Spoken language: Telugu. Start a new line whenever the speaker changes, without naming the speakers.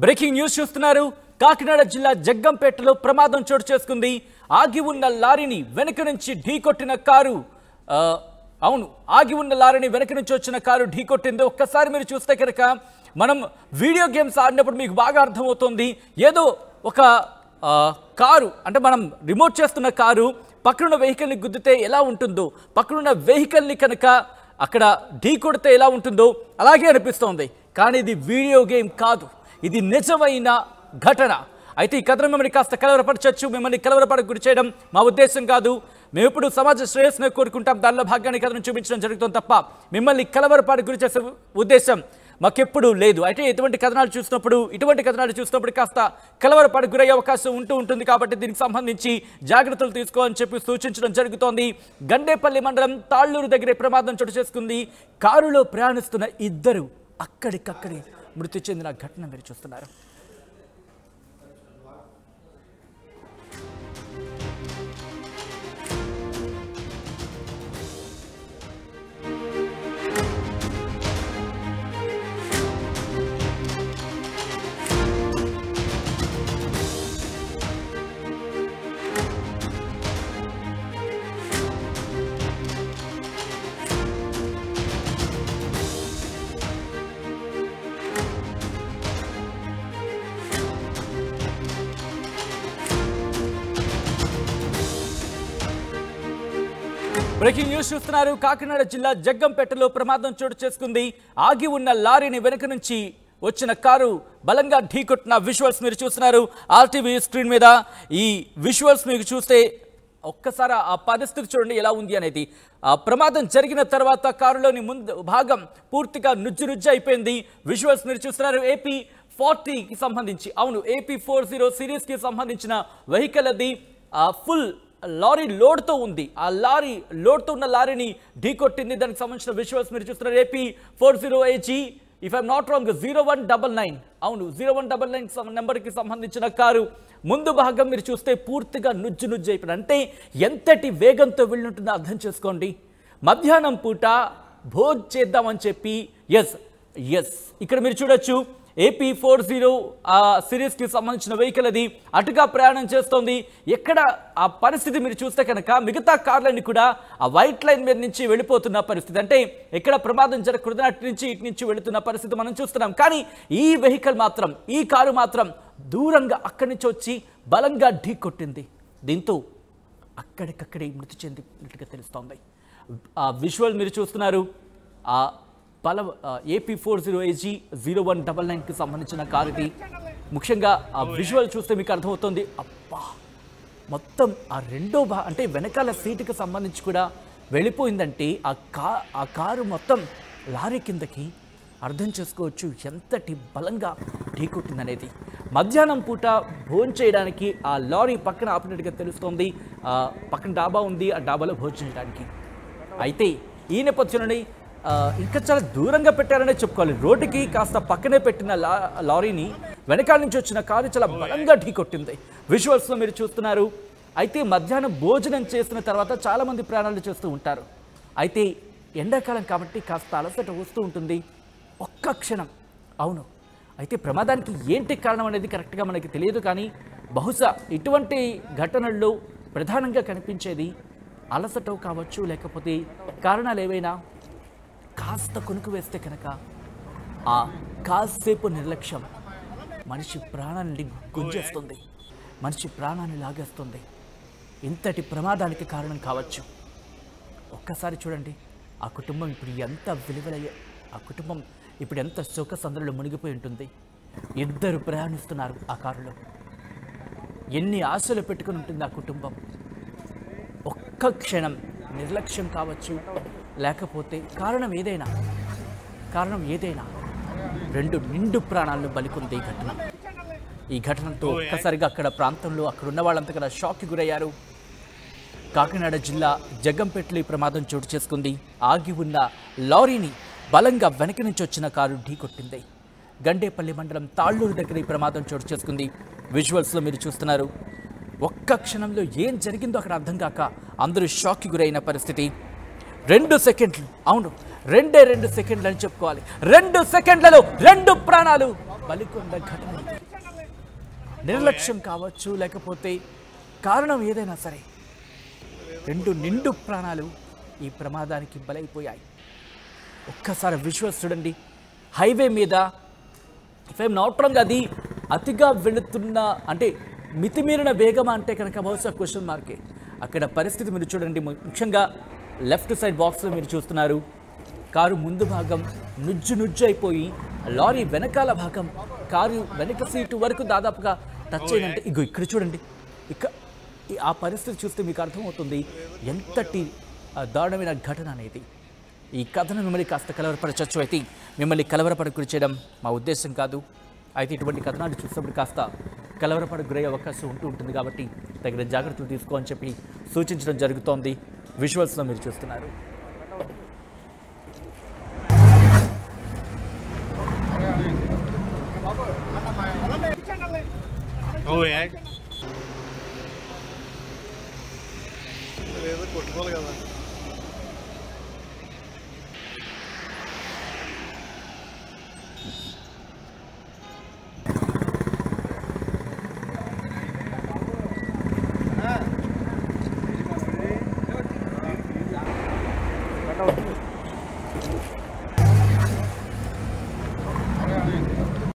బ్రేకింగ్ న్యూస్ చూస్తున్నారు. కాకినాడ జిల్లా జగ్గంపేటలో ప్రమాదం చోటు చేసుకుంది. ఆగి ఉన్న లారీని వెనక నుంచి ఢీకొట్టిన కారు ఆగి ఉన్న లారీని వెనక నుంచి వచ్చిన కారు ఢీకొట్టింది. ఒక్కసారి మీరు చూస్తే కనుక మనం వీడియో గేమ్స్ ఆడినప్పుడు మీకు బాగా అర్థమవుతుంది. ఏదో ఒక కారు అంటే మనం రిమోట్ చేస్తున్న కారు పక్కనున్న వెహికల్ని గుద్దితే ఎలా ఉంటుందో, పక్కనున్న వెహికల్ని కనుక అక్కడ ఢీ కొడితే ఎలా ఉంటుందో అలాగే అనిపిస్తోంది. కానీ ఇది వీడియో గేమ్ కాదు, ఇది నిజమైన ఘటన. అయితే ఈ కథను మిమ్మల్ని కాస్త కలవరపరచచ్చు, మిమ్మల్ని కలవరపడకు గురి చేయడం మా ఉద్దేశం కాదు. మేము ఇప్పుడు సమాజ శ్రేయస్సును కోరుకుంటాం, దానిలో భాగాన్ని కథను చూపించడం జరుగుతుంది తప్ప మిమ్మల్ని కలవరపడకు గురి చేసే ఉద్దేశం మాకెప్పుడు లేదు. అయితే ఇటువంటి కథనాలు చూసినప్పుడు కాస్త కలవరపడకు గురయ్యే అవకాశం ఉంటుంది. కాబట్టి దీనికి సంబంధించి జాగ్రత్తలు తీసుకోవాలని చెప్పి సూచించడం జరుగుతోంది. గండేపల్లి మండలం తాళ్ళూరు దగ్గరే ప్రమాదం చోటు చేసుకుంది. కారులో ప్రయాణిస్తున్న ఇద్దరు అక్కడికక్కడే మృతి చెందిన ఘటన మీరు చూస్తున్నారు. బ్రేకింగ్ న్యూస్ చూస్తున్నారు. కాకినాడ జిల్లా జగ్గంపేటలో ప్రమాదం చోటు చేసుకుంది. ఆగి ఉన్న లారీని వెనుక నుంచి వచ్చిన కారు బలంగా ఢీకొట్టిన విజువల్స్ మీరు చూస్తున్నారు ఆర్టీవీ స్క్రీన్ మీద. ఈ విజువల్స్ మీకు చూస్తే ఒక్కసారి ఆ పరిస్థితి చూడండి ఎలా ఉంది అనేది. ఆ ప్రమాదం జరిగిన తర్వాత కారులోని ముందు భాగం పూర్తిగా నుజ్జు అయిపోయింది. విజువల్స్ మీరు చూస్తున్నారు. AP40కి సంబంధించి, అవును AP40 సిరీస్కి సంబంధించిన వెహికల్ అది. ఫుల్ లారీ లోడ్తో ఉంది. ఆ లారీ లోడ్తో ఉన్న లారీని ఢీకొట్టింది. దానికి సంబంధించిన విజువల్స్ మీరు చూస్తున్నారు. AP40AG if I'm not wrong 0199, అవును 0199 నెంబర్కి సంబంధించిన కారు ముందు భాగం మీరు చూస్తే పూర్తిగా నుజ్జు అయిపోయింది. అంటే ఎంతటి వేగంతో వెళ్ళుంటుందో అర్థం చేసుకోండి. మధ్యాహ్నం పూట భోజ్ చేద్దామని చెప్పి ఎస్ ఇక్కడ మీరు చూడొచ్చు AP40 సిరీస్కి సంబంధించిన వెహికల్ అది అటుగా ప్రయాణం చేస్తోంది. ఎక్కడ ఆ పరిస్థితి మీరు చూస్తే కనుక మిగతా కార్లన్నీ కూడా ఆ వైట్ లైన్ మీద నుంచి వెళ్ళిపోతున్న పరిస్థితి. అంటే ఎక్కడ ప్రమాదం జరగకూడదు ఇటు నుంచి వెళుతున్న పరిస్థితి మనం చూస్తున్నాం. కానీ ఈ వెహికల్ మాత్రం, ఈ కారు మాత్రం దూరంగా అక్కడి నుంచి వచ్చి బలంగా ఢీ కొట్టింది. దీంతో అక్కడికక్కడే మృతి చెందినట్టుగా తెలుస్తోంది. ఆ విజువల్ మీరు చూస్తున్నారు. AP40AG 0199కి సంబంధించిన కారు ఇది. ముఖ్యంగా ఆ విజువల్ చూస్తే మీకు అర్థమవుతుంది. అబ్బా, మొత్తం ఆ అంటే వెనకాల సీటుకి సంబంధించి కూడా వెళ్ళిపోయిందంటే ఆ కారు మొత్తం లారీ కిందకి అర్థం చేసుకోవచ్చు ఎంతటి బలంగా ఢీకొట్టిందనేది. మధ్యాహ్నం పూట భోజనం చేయడానికి ఆ లారీ పక్కన ఆపినట్టుగా తెలుస్తోంది. పక్కన డాబా ఉంది, ఆ డాబాలో భోజనం చేయడానికి. అయితే ఈ నేపథ్యంలోనే ఇంకా చాలా దూరంగా పెట్టారనే చెప్పుకోవాలి. రోడ్డుకి కాస్త పక్కనే పెట్టిన లారీని వెనకాల నుంచి వచ్చిన కారు చాలా బలంగా ఢీకొట్టింది. విజువల్స్లో మీరు చూస్తున్నారు. అయితే మధ్యాహ్నం భోజనం చేసిన తర్వాత చాలామంది ప్రయాణాలు చేస్తూ ఉంటారు. అయితే ఎండాకాలం కాబట్టి కాస్త అలసట వస్తూ ఉంటుంది. ఒక్క క్షణం, అవును, అయితే ప్రమాదానికి ఏంటి కారణం అనేది కరెక్ట్గా మనకి తెలియదు. కానీ బహుశా ఇటువంటి ఘటనల్లో ప్రధానంగా కనిపించేది అలసట కావచ్చు, లేకపోతే కారణాలు ఏవైనా కాస్త కొనుక్కు వేస్తే కనుక ఆ కాసేపు నిర్లక్ష్యం మనిషి ప్రాణాన్ని గుంజేస్తుంది, మనిషి ప్రాణాన్ని లాగేస్తుంది. ఇంతటి ప్రమాదానికి కారణం కావచ్చు. ఒక్కసారి చూడండి, ఆ కుటుంబం ఇప్పుడు ఎంత విలువలయ్యే, ఆ కుటుంబం ఇప్పుడు ఎంత శోక సందడిలో మునిగిపోయి ఉంటుంది. ఇద్దరు ప్రయాణిస్తున్నారు ఆ కారులో. ఎన్ని ఆశలు పెట్టుకుని ఉంటుంది ఆ కుటుంబం. ఒక్క క్షణం నిర్లక్ష్యం కావచ్చు, లేకపోతే కారణం ఏదైనా రెండు నిండు ప్రాణాలను బలికొంది ఈ ఘటన. ఈ ఘటనతో ఒక్కసారిగా అక్కడ ప్రాంతంలో అక్కడ ఉన్న వాళ్ళంతా కూడా షాక్కి గురయ్యారు. కాకినాడ జిల్లా జగ్గంపేటలో ఈ ప్రమాదం చోటు చేసుకుంది. ఆగి ఉన్న లారీని బలంగా వెనక నుంచి వచ్చిన కారు ఢీకొట్టింది. గండేపల్లి మండలం తాళ్ళూరు దగ్గర ఈ ప్రమాదం చోటు చేసుకుంది. విజువల్స్లో మీరు చూస్తున్నారు. ఒక్క క్షణంలో ఏం జరిగిందో అక్కడ అర్థం కాక అందరూ షాక్కి గురైన పరిస్థితి. 2 సెకండ్లు, అవును 2 సెకండ్లు అని చెప్పుకోవాలి. 2 సెకండ్లలో 2 ప్రాణాలు బలికొండ ఘటన. నిర్లక్ష్యం కావచ్చు, లేకపోతే కారణం ఏదైనా సరే 2 నిండు ప్రాణాలు ఈ ప్రమాదానికి బలైపోయాయి. ఒక్కసారి విజువల్స్ చూడండి. హైవే మీద ఇఫ్ ఐఎమ్ నాట్ రాంగ్ అది అతిగా వెళుతున్న అంటే మితిమీరిన వేగమా అంటే కనుక బహుశా క్వశ్చన్ మార్కే. అక్కడ పరిస్థితి మీరు చూడండి. ముఖ్యంగా లెఫ్ట్ సైడ్ బాక్స్లో మీరు చూస్తున్నారు. కారు ముందు భాగం నుజ్జు అయిపోయి లారీ వెనకాల భాగం కారు వెనక సీటు వరకు దాదాపుగా టచ్ అయిందంటే ఇగో ఇక్కడ చూడండి. ఆ పరిస్థితి చూస్తే మీకు అర్థమవుతుంది ఎంతటి దారుణమైన ఘటన అనేది. ఈ కథను మిమ్మల్ని కాస్త కలవరపరచచ్చు. అయితే మిమ్మల్ని కలవరపడకు చేయడం మా ఉద్దేశం కాదు. అయితే ఇటువంటి కథనాలు చూసినప్పుడు కాస్త కలవరపడకు గురయ్యే అవకాశం ఉంటుంది కాబట్టి తగిన జాగ్రత్తలు తీసుకో అని చెప్పి సూచించడం జరుగుతోంది. విజువల్స్లో మీరు చూస్తున్నారు.
కొట్టుకోవాలి కదా.